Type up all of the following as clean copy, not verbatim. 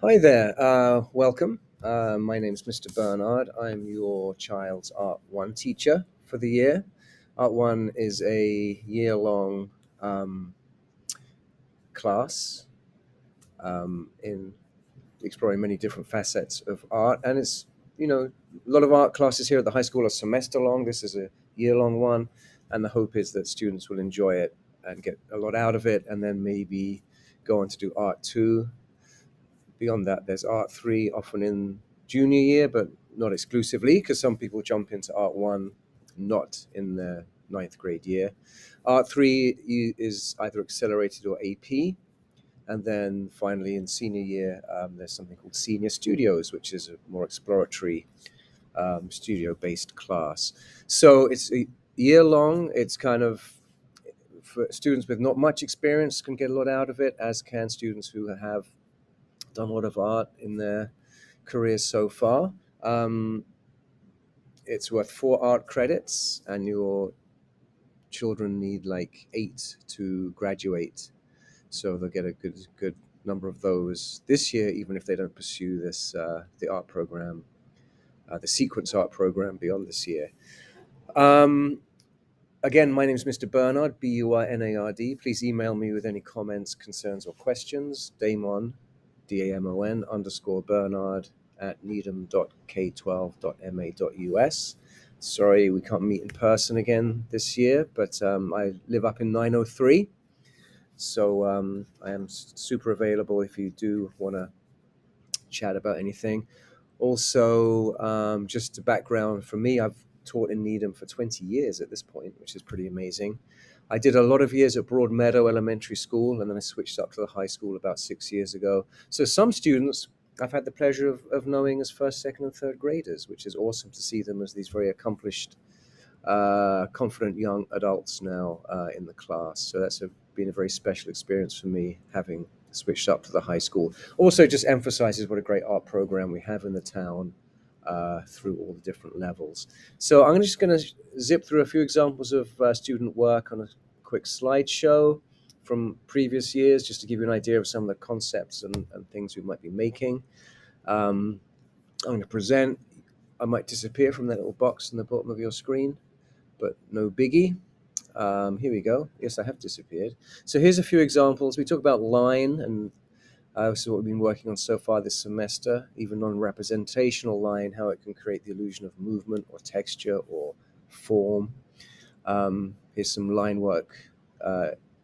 Hi there, welcome. My name is Mr. Bernard. I'm your child's Art 1 teacher for the year. Art 1 is a year-long um, class in exploring many different facets of art. And a lot of art classes here at the high school are semester-long. This is a year-long one. And the hope is that students will enjoy it and get a lot out of it and then maybe go on to do Art 2. Beyond that, there's Art 3, often in junior year, but not exclusively, because some people jump into Art 1 not in their ninth grade year. Art 3 is either accelerated or AP. And then finally, in senior year, there's something called Senior Studios, which is a more exploratory studio based class. So it's a year long. It's kind of for students with not much experience can get a lot out of it, as can students who have done a lot of art in their careers so far. Um, it's worth 4 art credits, and your children need like 8 to graduate. So they'll get a good number of those this year, even if they don't pursue this the art program, the sequence art program beyond this year. Um, Again, my name is Mr. Bernard, Burnard. Please email me with any comments, concerns, or questions. Damon, Damon _ Bernard at needham.k12.ma.us. Sorry, we can't meet in person again this year, but I live up in 903. So I am super available if you do want to chat about anything. Also, just a background for me, I've taught in Needham for 20 years at this point, which is pretty amazing. I did a lot of years at Broadmeadow Elementary School, and then I switched up to the high school about 6 years ago. So some students I've had the pleasure of knowing as first, second, and third graders, which is awesome to see them as these very accomplished, confident young adults now in the class. So been a very special experience for me having switched up to the high school. Also, just emphasizes what a great art program we have in the town through all the different levels. So I'm just going to zip through a few examples of student work on a quick slideshow from previous years, just to give you an idea of some of the concepts and things we might be making. I'm going to present. I might disappear from that little box in the bottom of your screen, but no biggie. Here we go. Yes, I have disappeared. So here's a few examples. We talk about line, and so what we've been working on so far this semester, even non-representational line, how it can create the illusion of movement or texture or form. Here's some line work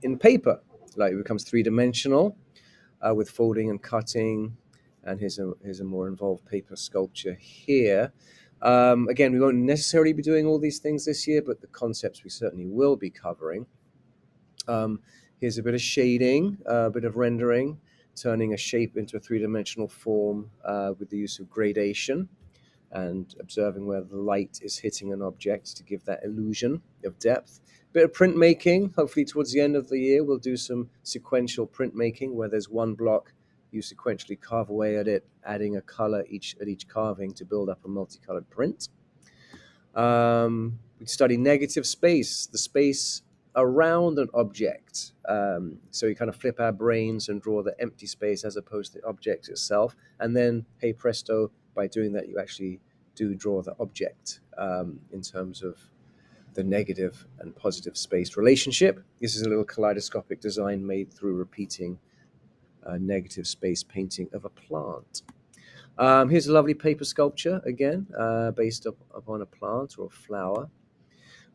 in paper, like it becomes three-dimensional with folding and cutting. And here's a more involved paper sculpture here. Again, we won't necessarily be doing all these things this year, but the concepts we certainly will be covering. Here's a bit of shading, a bit of rendering, turning a shape into a three-dimensional form with the use of gradation and observing where the light is hitting an object to give that illusion of depth. Bit of printmaking. Hopefully towards the end of the year, we'll do some sequential printmaking where there's one block, you sequentially carve away at it, adding a color at each carving to build up a multicolored print. We study negative space, the space around an object. So we kind of flip our brains and draw the empty space as opposed to the object itself. And then, hey presto, by doing that, you actually do draw the object in terms of the negative and positive space relationship. This is a little kaleidoscopic design made through repeating negative space painting of a plant. Here's a lovely paper sculpture, again, based upon a plant or a flower.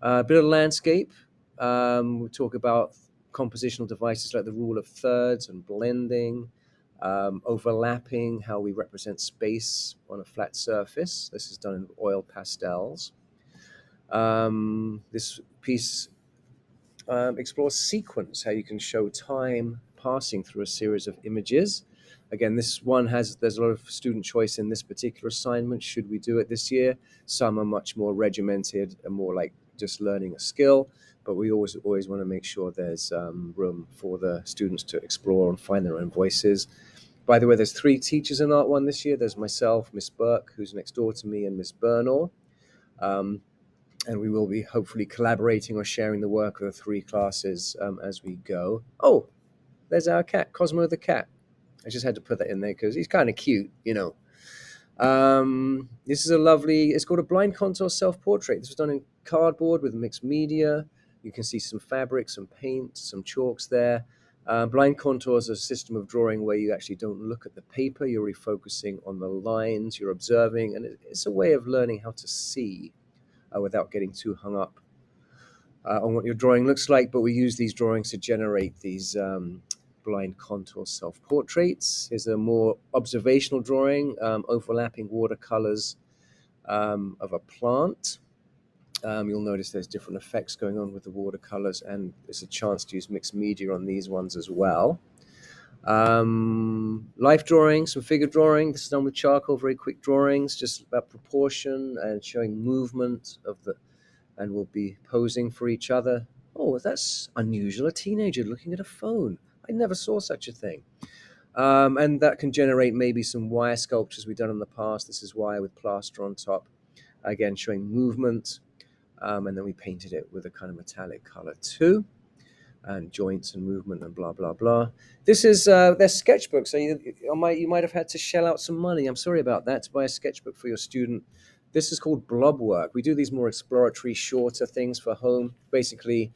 A bit of landscape. We talk about compositional devices like the rule of thirds and blending, overlapping, how we represent space on a flat surface. This is done in oil pastels. This piece explores sequence, how you can show time passing through a series of images. Again, there's a lot of student choice in this particular assignment. Should we do it this year? Some are much more regimented and more like just learning a skill, but we always want to make sure there's room for the students to explore and find their own voices. By the way, there's 3 teachers in Art 1 this year. There's myself, Miss Burke, who's next door to me, and Miss Burnall. And we will be hopefully collaborating or sharing the work of the 3 classes as we go. Oh, there's our cat, Cosmo the cat. I just had to put that in there because he's kind of cute, you know. This is a lovely, it's called a blind contour self-portrait. This was done in cardboard with mixed media. You can see some fabric, some paint, some chalks there. Blind contour is a system of drawing where you actually don't look at the paper. You're refocusing on the lines you're observing. And it's a way of learning how to see without getting too hung up on what your drawing looks like. But we use these drawings to generate these blind contour self-portraits. Here's a more observational drawing, overlapping watercolors of a plant. You'll notice there's different effects going on with the watercolors, and there's a chance to use mixed media on these ones as well. Life drawing, some figure drawing. This is done with charcoal, very quick drawings, just about proportion and showing movement of the, and we'll be posing for each other. Oh, that's unusual, a teenager looking at a phone. I never saw such a thing. And that can generate maybe some wire sculptures we've done in the past. This is wire with plaster on top, again showing movement. And then we painted it with a kind of metallic color too, and joints and movement and blah blah blah. This is their sketchbook, so you might have had to shell out some money. I'm sorry about that, to buy a sketchbook for your student. This is called blob work. We do these more exploratory, shorter things for home. Basically,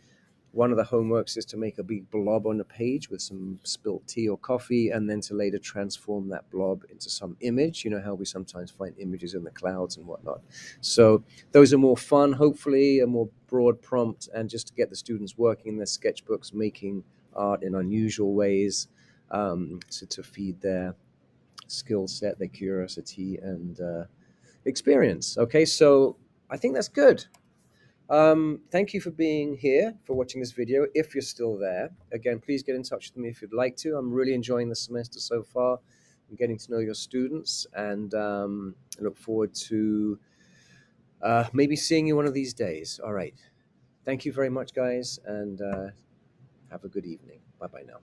one of the homeworks is to make a big blob on a page with some spilt tea or coffee, and then to later transform that blob into some image. You know how we sometimes find images in the clouds and whatnot. So those are more fun, hopefully, a more broad prompt, and just to get the students working in their sketchbooks, making art in unusual ways, to feed their skill set, their curiosity, and experience. Okay, so I think that's good. Thank you for being here, for watching this video. If you're still there, again, please get in touch with me if you'd like to. I'm really enjoying the semester so far. I'm getting to know your students, and I look forward to maybe seeing you one of these days. All right. Thank you very much, guys, and have a good evening. Bye-bye now.